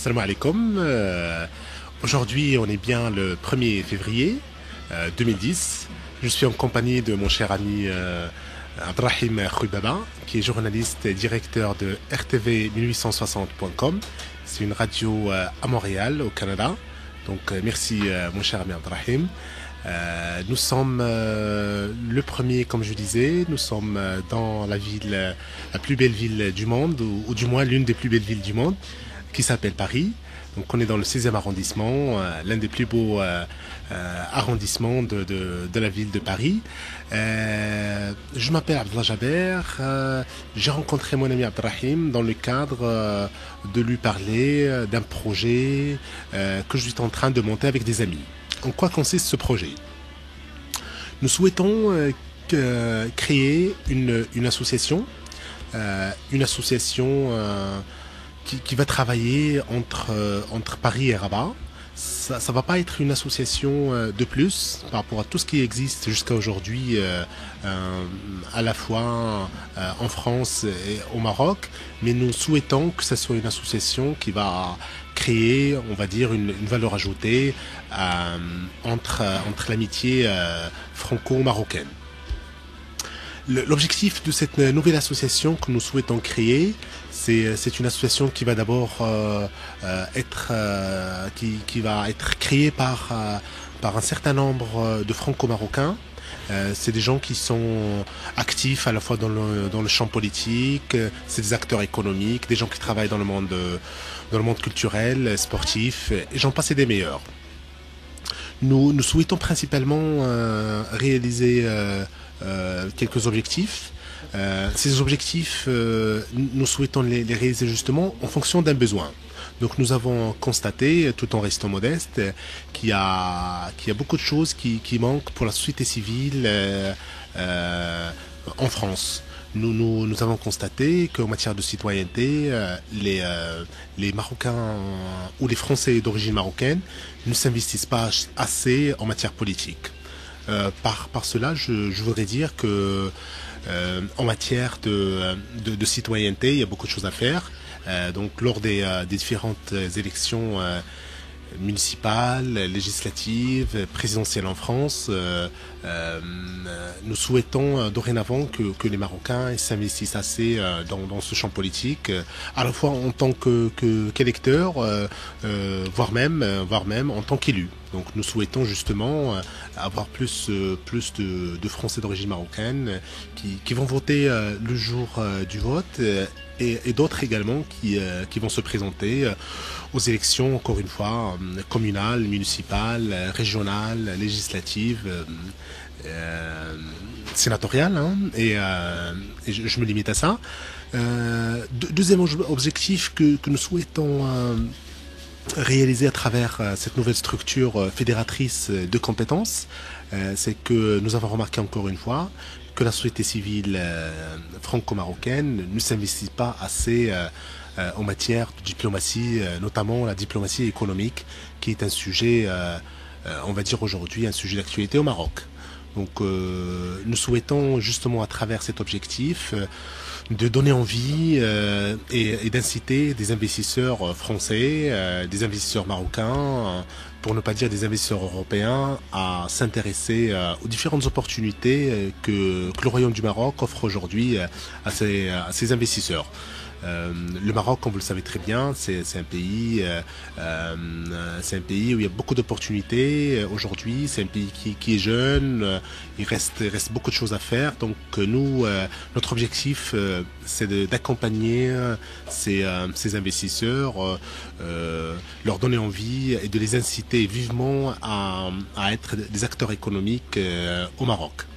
Salam alaikum. Aujourd'hui, on est bien le 1er février 2010. Je suis en compagnie de mon cher ami Abdrahim Khoubaba, qui est journaliste et directeur de RTV1860.com. C'est une radio à Montréal, au Canada. Donc merci mon cher ami Abdrahim. Nous sommes le premier, comme je disais, nous sommes dans la ville, la plus belle ville du monde, ou du moins l'une des plus belles villes du monde, qui s'appelle Paris. Donc on est dans le 16e arrondissement, l'un des plus beaux arrondissements de la ville de Paris. Je m'appelle Abdallah Jaber, j'ai rencontré mon ami Abdrahim dans le cadre de lui parler d'un projet que je suis en train de monter avec des amis. En quoi consiste ce projet? Nous souhaitons créer une association, qui va travailler entre Paris et Rabat. Ça va pas être une association de plus par rapport à tout ce qui existe jusqu'à aujourd'hui, à la fois en France et au Maroc, mais nous souhaitons que ce soit une association qui va créer, on va dire, une valeur ajoutée entre l'amitié franco-marocaine. L'objectif de cette nouvelle association que nous souhaitons créer, c'est une association qui va d'abord qui va être créée par un certain nombre de franco-marocains. C'est des gens qui sont actifs à la fois dans le champ politique, c'est des acteurs économiques, des gens qui travaillent dans le monde culturel, sportif, et j'en passe et des meilleurs. Nous souhaitons principalement réaliser quelques objectifs. Ces objectifs, nous souhaitons les réaliser justement en fonction d'un besoin. Donc nous avons constaté, tout en restant modeste, qu'il y a beaucoup de choses qui manquent pour la société civile en France. Nous avons constaté qu'en matière de citoyenneté, les Marocains ou les Français d'origine marocaine ne s'investissent pas assez en matière politique. Par cela, je voudrais dire que en matière de citoyenneté, il y a beaucoup de choses à faire. Donc lors des différentes élections municipales, législatives, présidentielles en France, nous souhaitons dorénavant que les Marocains s'investissent assez dans ce champ politique, à la fois en tant qu'électeurs, voire même en tant qu'élus. Donc nous souhaitons justement avoir plus de Français d'origine marocaine qui vont voter le jour du vote, et d'autres également qui vont se présenter aux élections, encore une fois, communales, municipales, régionales, législatives, sénatoriales, hein, et je me limite à ça. Deuxième objectif que nous souhaitons réaliser à travers cette nouvelle structure fédératrice de compétences, c'est que nous avons remarqué encore une fois que la société civile franco-marocaine ne s'investit pas assez en matière de diplomatie, notamment la diplomatie économique, qui est un sujet, on va dire aujourd'hui, un sujet d'actualité au Maroc. Donc nous souhaitons justement à travers cet objectif de donner envie et d'inciter des investisseurs français, des investisseurs marocains, pour ne pas dire des investisseurs européens, à s'intéresser aux différentes opportunités que le Royaume du Maroc offre aujourd'hui à ses investisseurs. Le Maroc, comme vous le savez très bien, c'est un pays où il y a beaucoup d'opportunités aujourd'hui. C'est un pays qui est jeune. Il reste beaucoup de choses à faire. Donc nous, notre objectif, c'est d'accompagner ces investisseurs, leur donner envie et de les inciter vivement à être des acteurs économiques au Maroc.